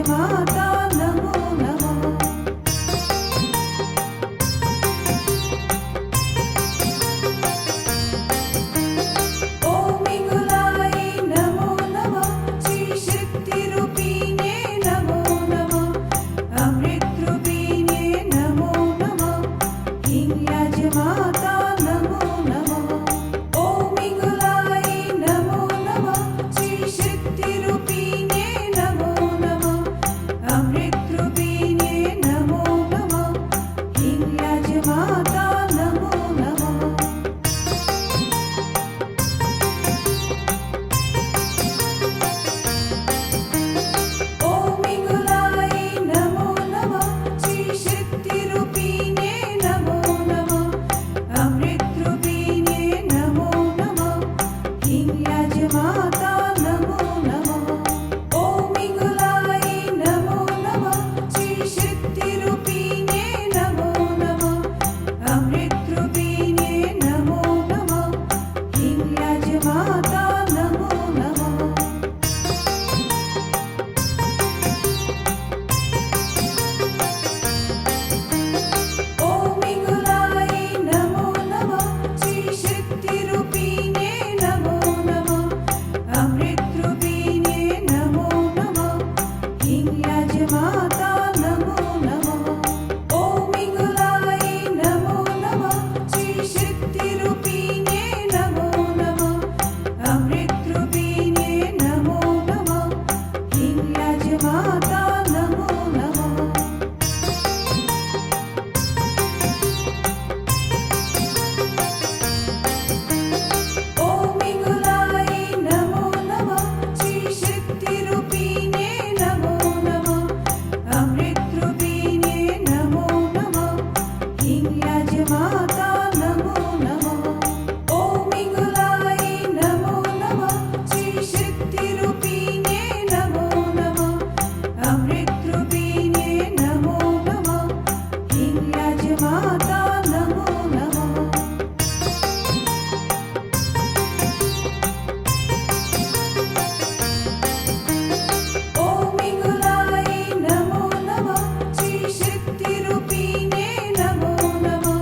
माता नमो नमः। ओम इंगुलाई नमो नमः। श्री शक्ति रूपिणे नमो नमः। अमृत रूपिणे नमो नमः। हिंगराज माता नमो नमः। ओम इंगुलाई नमो नमः। श्री शक्ति रूपिणे नमो नमः। अमृत रूपिणे नमो नमः। हिंगराज माता नमो नमः। ओम इंगुलाई नमो नमः। श्री शक्ति रूपिणे नमो नमः। अमृत रूपिणे नमो नमः। हिंगराज माता नमो नमः। ओम इंगुलाई नमो नमः। श्री शक्ति रूपिणे नमो नमः। अमृत रूपिणे नमो नमः। हिंगराज माता नमो नमः। ओम इंगुलाई नमो नमः। श्री शक्ति रूपिणे नमो नमः। अमृत रूपिणे नमो नमः। हिंगराज माता नमो नमः। ओम इंगुलाई नमो नमः। श्री शक्ति रूपिणे नमो नमः। अमृत रूपिणे नमो नमः। हिंगराज माता नमो नमः। ओम इंगुलाई नमो नमः। श्री शक्ति रूपिणे नमो नमः। अमृत रूपिणे नमो नमः। हिंगराज माता नमो नमः। ओम इंगुलाई नमो नमः। श्री शक्ति रूपिणे नमो नमः। अमृत रूपिणे नमो नमः। हिंगराज माता नमो नमः। ओम इंगुलाई नमो नमः। श्री शक्ति रूपिणे नमो नमः।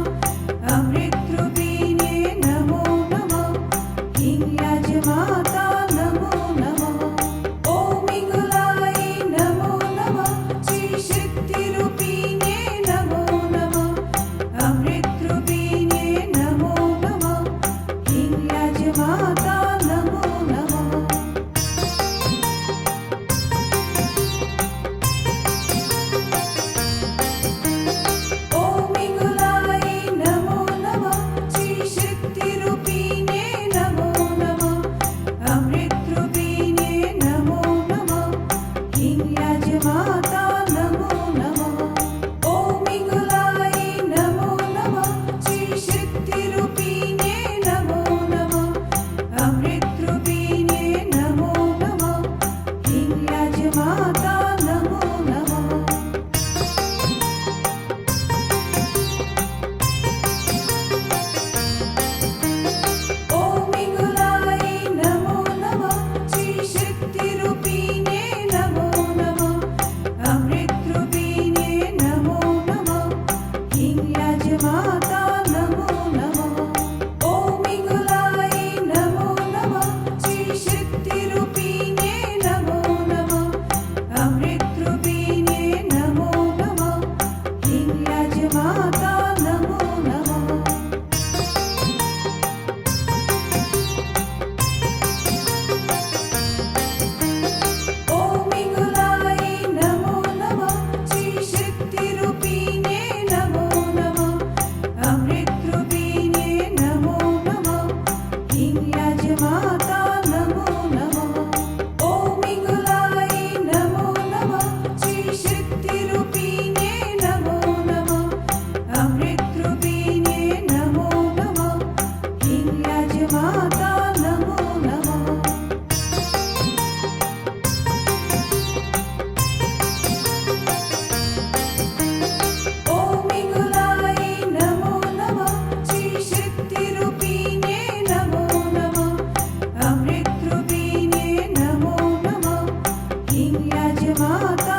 अमृत रूपिणे नमो नमः। हिंगराज माता नमो नमः। ओम इंगुलाई नमो नमः। श्री शक्ति रूपिणे नमो नमः। अमृत रूपिणे नमो नमः। हिंगराज माता नमो नमः। ओम इंगुलाई नमो नमः। श्री शक्ति रूपिणे नमो नमः। अमृत रूपिणे नमो नमः। हिंगराज माता नमो नमः। ओम इंगुलाई नमो नमः। श्री शक्ति रूपिणे नमो नमः। अमृत रूपिणे नमो नमः। हिंगराज माता नमो नमः। ओम इंगुलाई नमो नमः। श्री शक्ति रूपिणे नमो नमः। अमृत रूपिणे नमो नमः। हिंगराज माता नमो नमः। ओम इंगुलाई नमो नमः। श्री शक्ति रूपिणे नमो नमः। अमृत रूपिणे नमो नमः। हिंगराज माता नमो नमः। ओम इंगुलाई नमो नमः। श्री शक्ति रूपिणे नमो नमः। अमृत रूपिणे नमो नमः। हिंगराज माता नमो नमः। ओम इंगुलाई नमो नमः। श्री शक्ति रूपिणे नमो नमः। अमृत रूपिणे नमो नमः। हिंगराज माता नमो नमः। ओम इंगुलाई नमो नमः। श्री शक्ति रूपिणे नमो नमः। अमृत रूपिणे नमो नमः। हिंगराज माता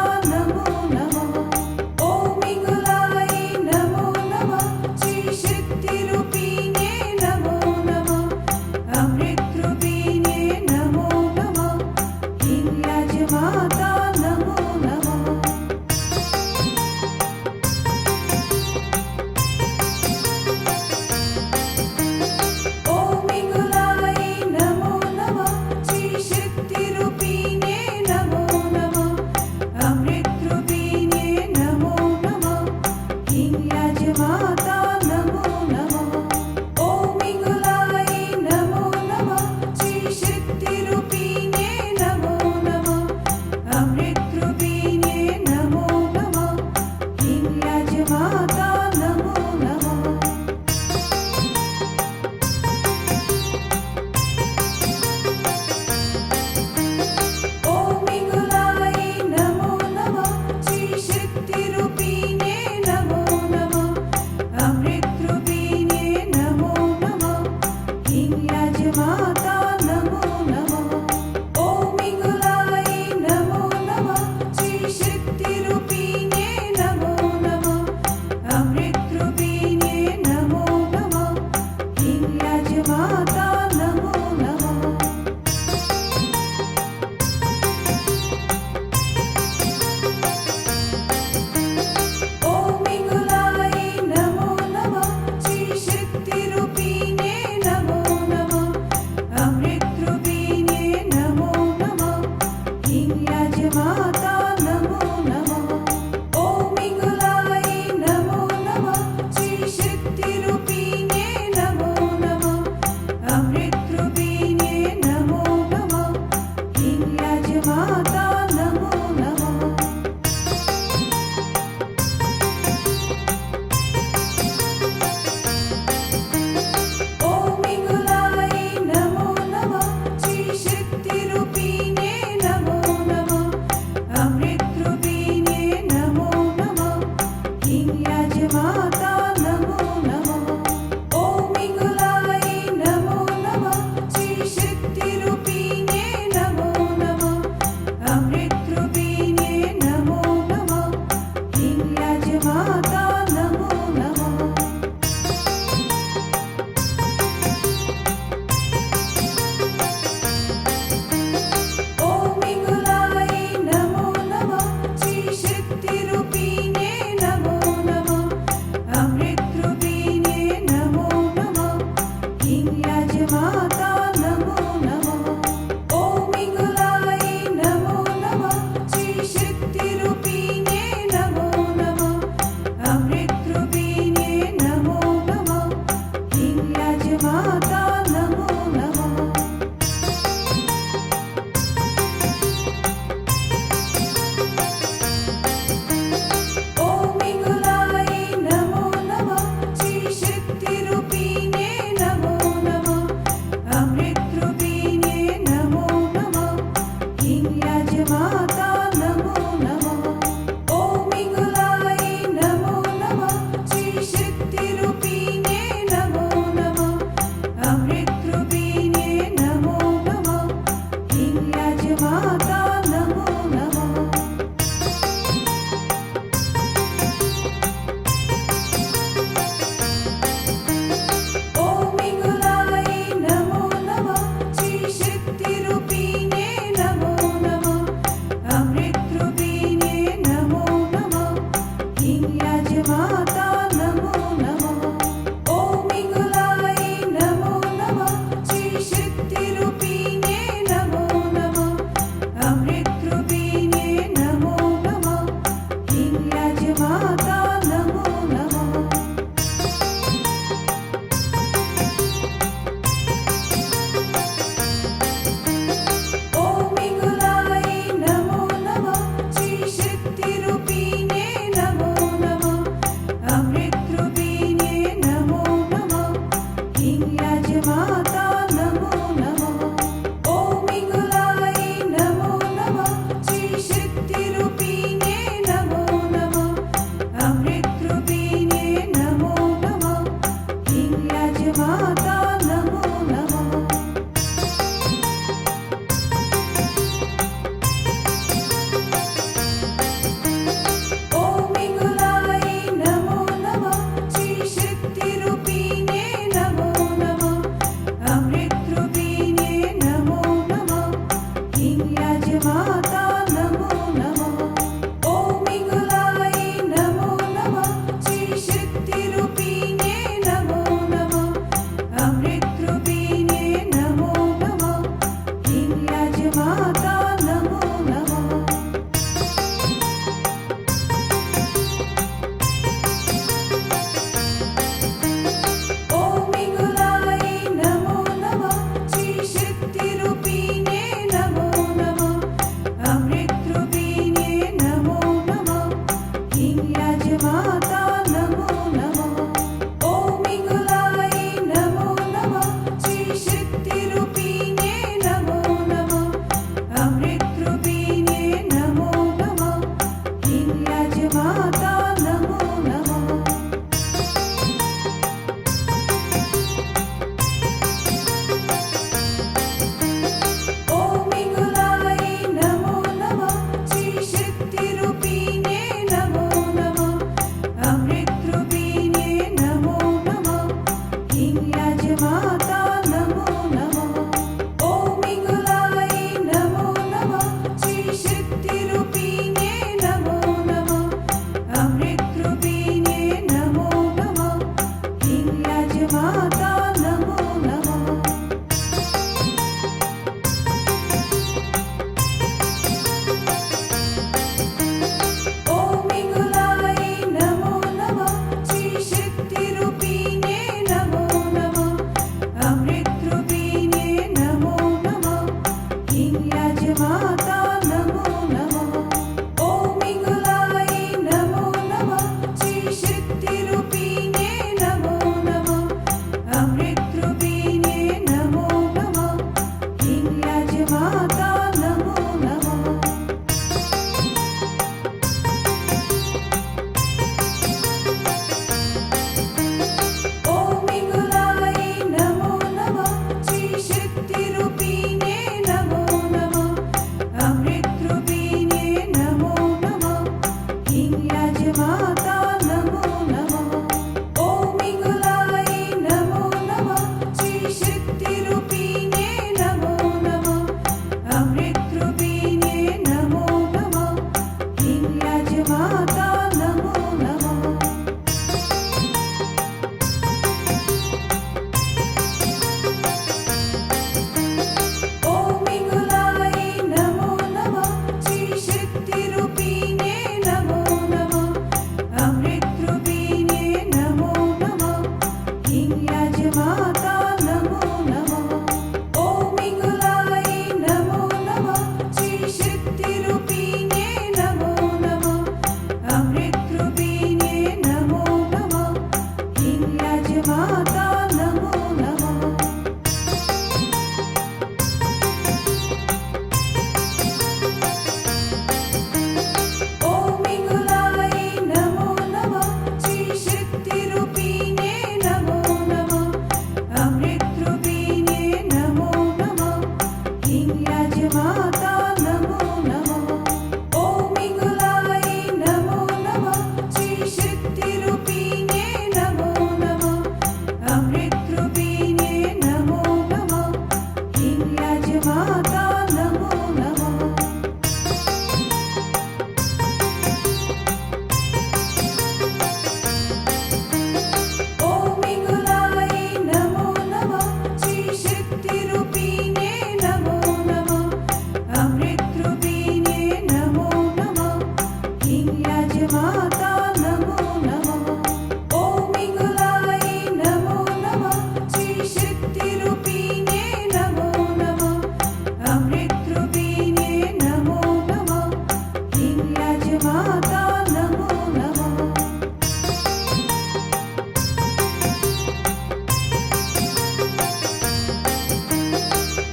माता नमो नमः।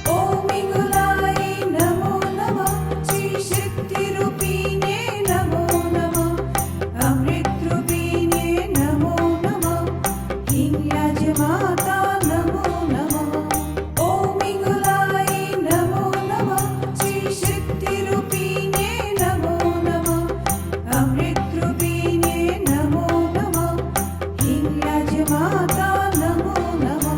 ॐ इंगुलाई नमो नमः, श्री शक्ति रूपिणे नमो नमः, अमृत रूपिणे नमो नमः, हिंगराज माता नमो नमः। ॐ इंगुलाई नमो नमः, श्री शक्ति रूपिणे नमो नमः, अमृत रूपिणे नमो नमः, हिंगराज माता नमो नमः।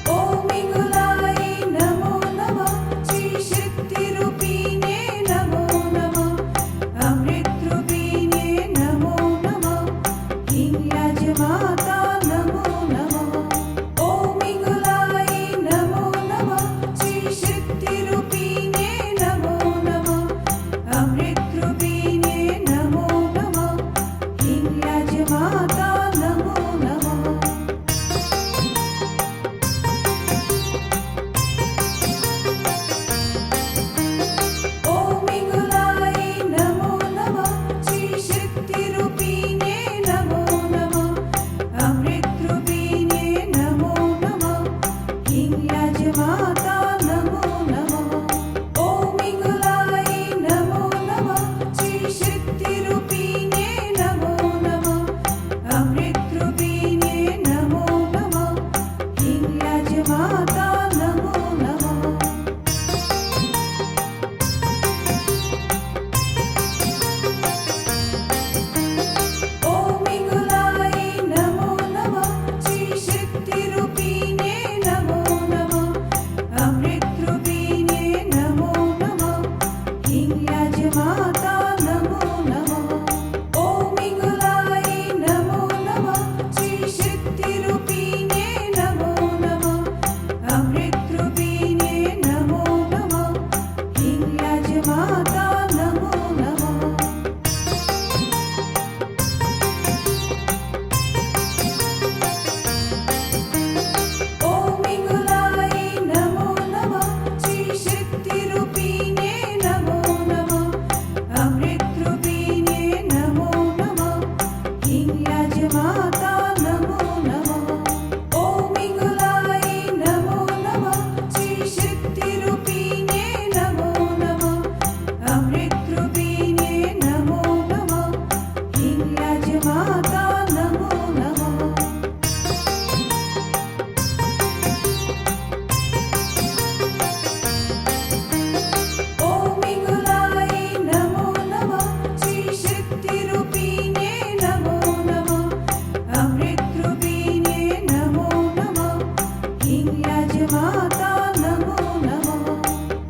ॐ इंगुलाई नमो नमः, श्री शक्ति रूपिणे नमो नमः, अमृत रूपिणे नमो नमः, हिंगराज माता नमो नमः। ॐ इंगुलाई नमो नमः, श्री शक्ति रूपिणे नमो नमः, अमृत रूपिणे नमो नमः, हिंगराज माता नमो नमः। ॐ इंगुलाई नमो नमः, श्री शक्ति रूपिणे नमो नमः, अमृत रूपिणे नमो नमः, हिंगराज माता नमो नमः। ॐ इंगुलाई नमो नमः, श्री शक्ति रूपिणे नमो नमः, अमृत रूपिणे नमो नमः, हिंगराज माता नमो नमः। ॐ इंगुलाई नमो नमः, श्री शक्ति रूपिणे नमो नमः, अमृत रूपिणे नमो नमः, हिंगराज माता नमो नमः। ॐ इंगुलाई नमो नमः, श्री शक्ति रूपिणे नमो नमः, अमृत रूपिणे नमो नमः, हिंगराज माता नमो नमः। ॐ इंगुलाई नमो नमः, श्री शक्ति रूपिणे नमो नमः, अमृत रूपिणे नमो नमः, हिंगराज माता नमो नमः। ॐ इंगुलाई नमो नमः, श्री शक्ति रूपिणे नमो नमः, अमृत रूपिणे नमो नमः, हिंगराज माता नमो नमः। ॐ इंगुलाई नमो नमः, श्री शक्ति रूपिणे नमो नमः, अमृत रूपिणे नमो नमः, हिंगराज माता नमो नमः।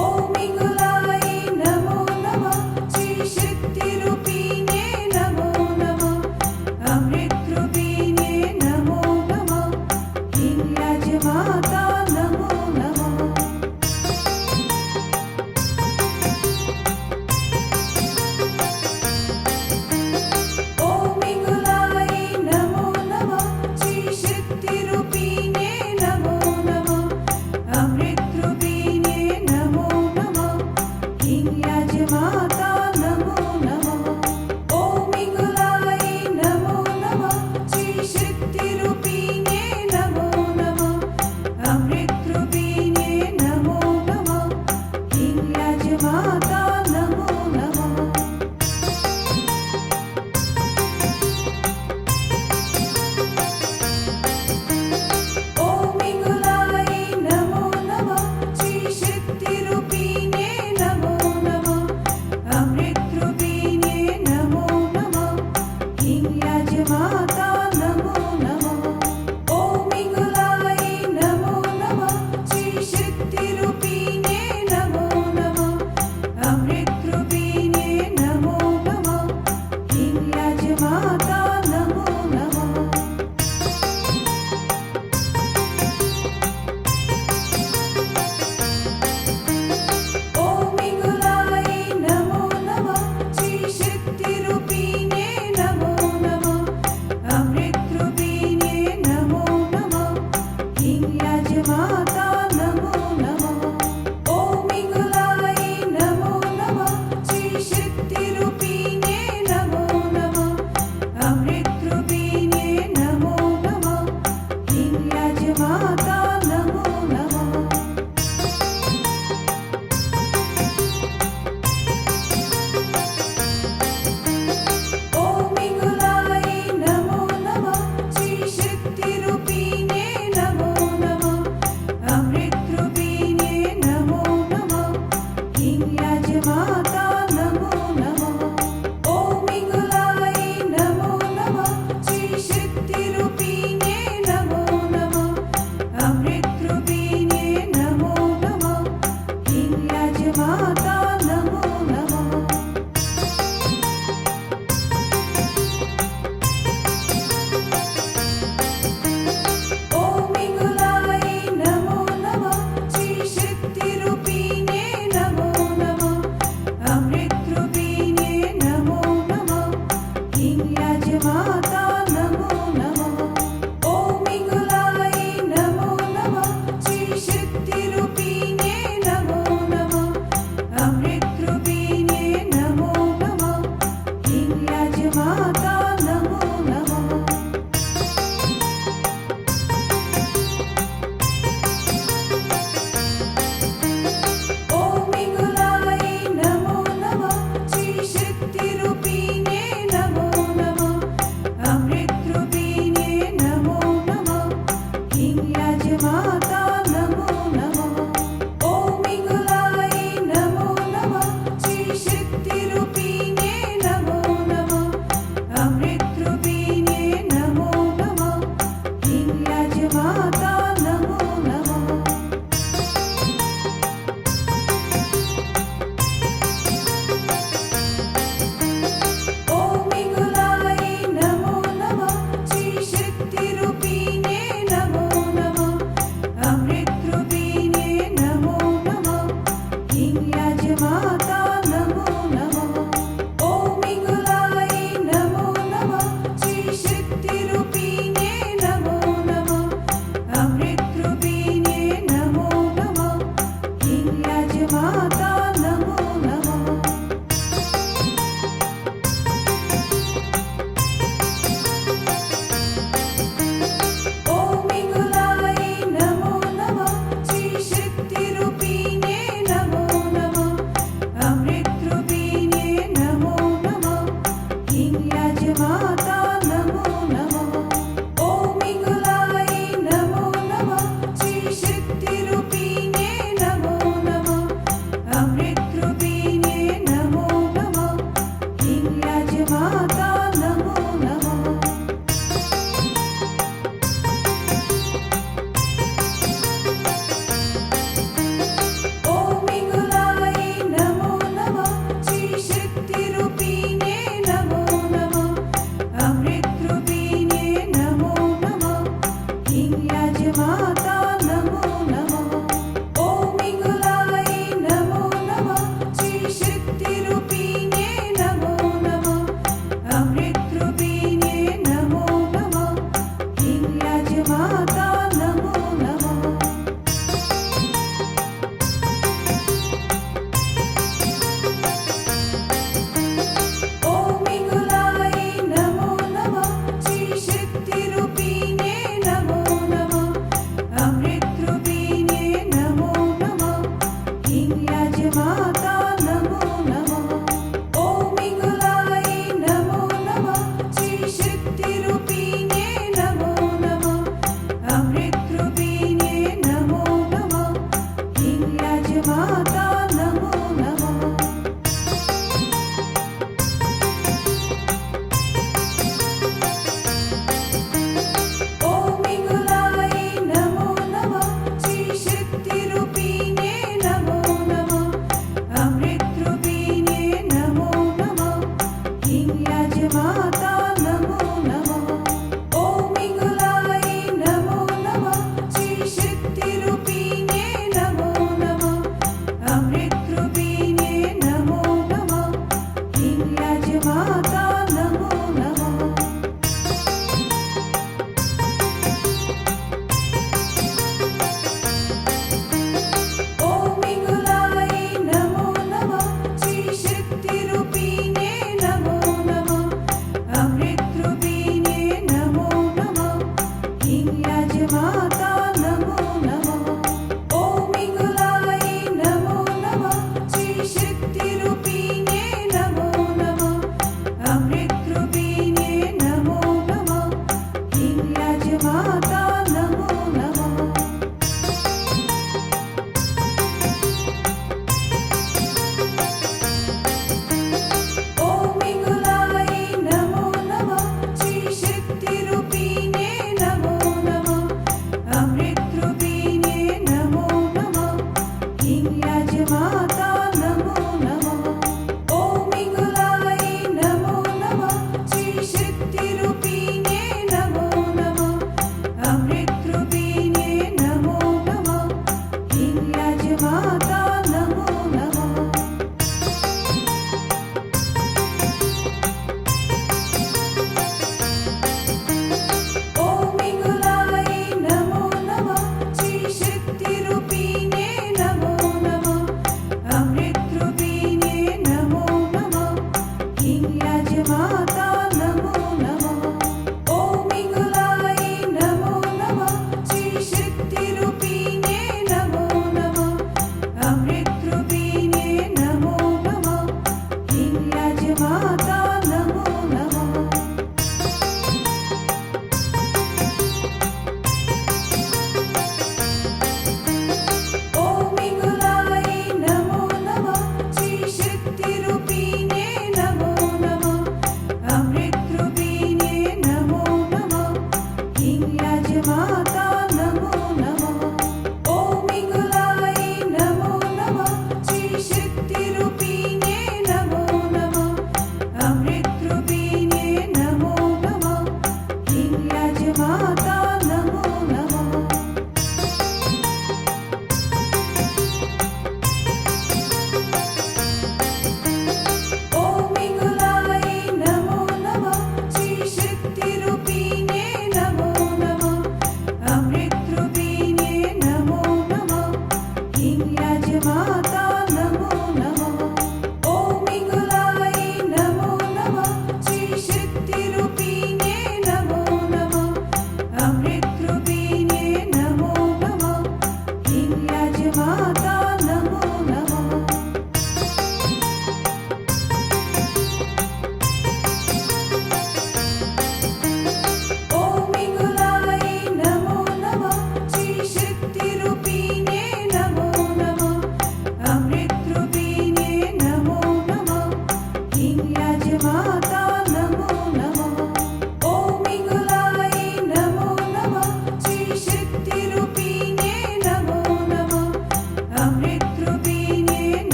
ॐ इंगुलाई नमो नमः, श्री शक्ति रूपिणे नमो नमः, अमृत रूपिणे नमो नमः, हिंगराज माता नमो नमः। ॐ इंगुलाई नमो नमः, श्री शक्ति रूपिणे नमो नमः, अमृत रूपिणे नमो नमः, हिंगराज माता नमो नमः। ॐ इंगुलाई नमो नमः, श्री शक्ति रूपिणे नमो नमः, अमृत रूपिणे नमो नमः, हिंगराज माता नमो नमः। ॐ इंगुलाई नमो नमः, श्री शक्ति रूपिणे नमो नमः, अमृत रूपिणे नमो नमः, हिंगराज माता नमो नमः। ॐ इंगुलाई नमो नमः, श्री शक्ति रूपिणे नमो नमः, अमृत रूपिणे नमो नमः, हिंगराज माता नमो नमः। ॐ इंगुलाई नमो नमः, श्री शक्ति रूपिणे नमो नमः, अमृत रूपिणे नमो नमः, हिंगराज माता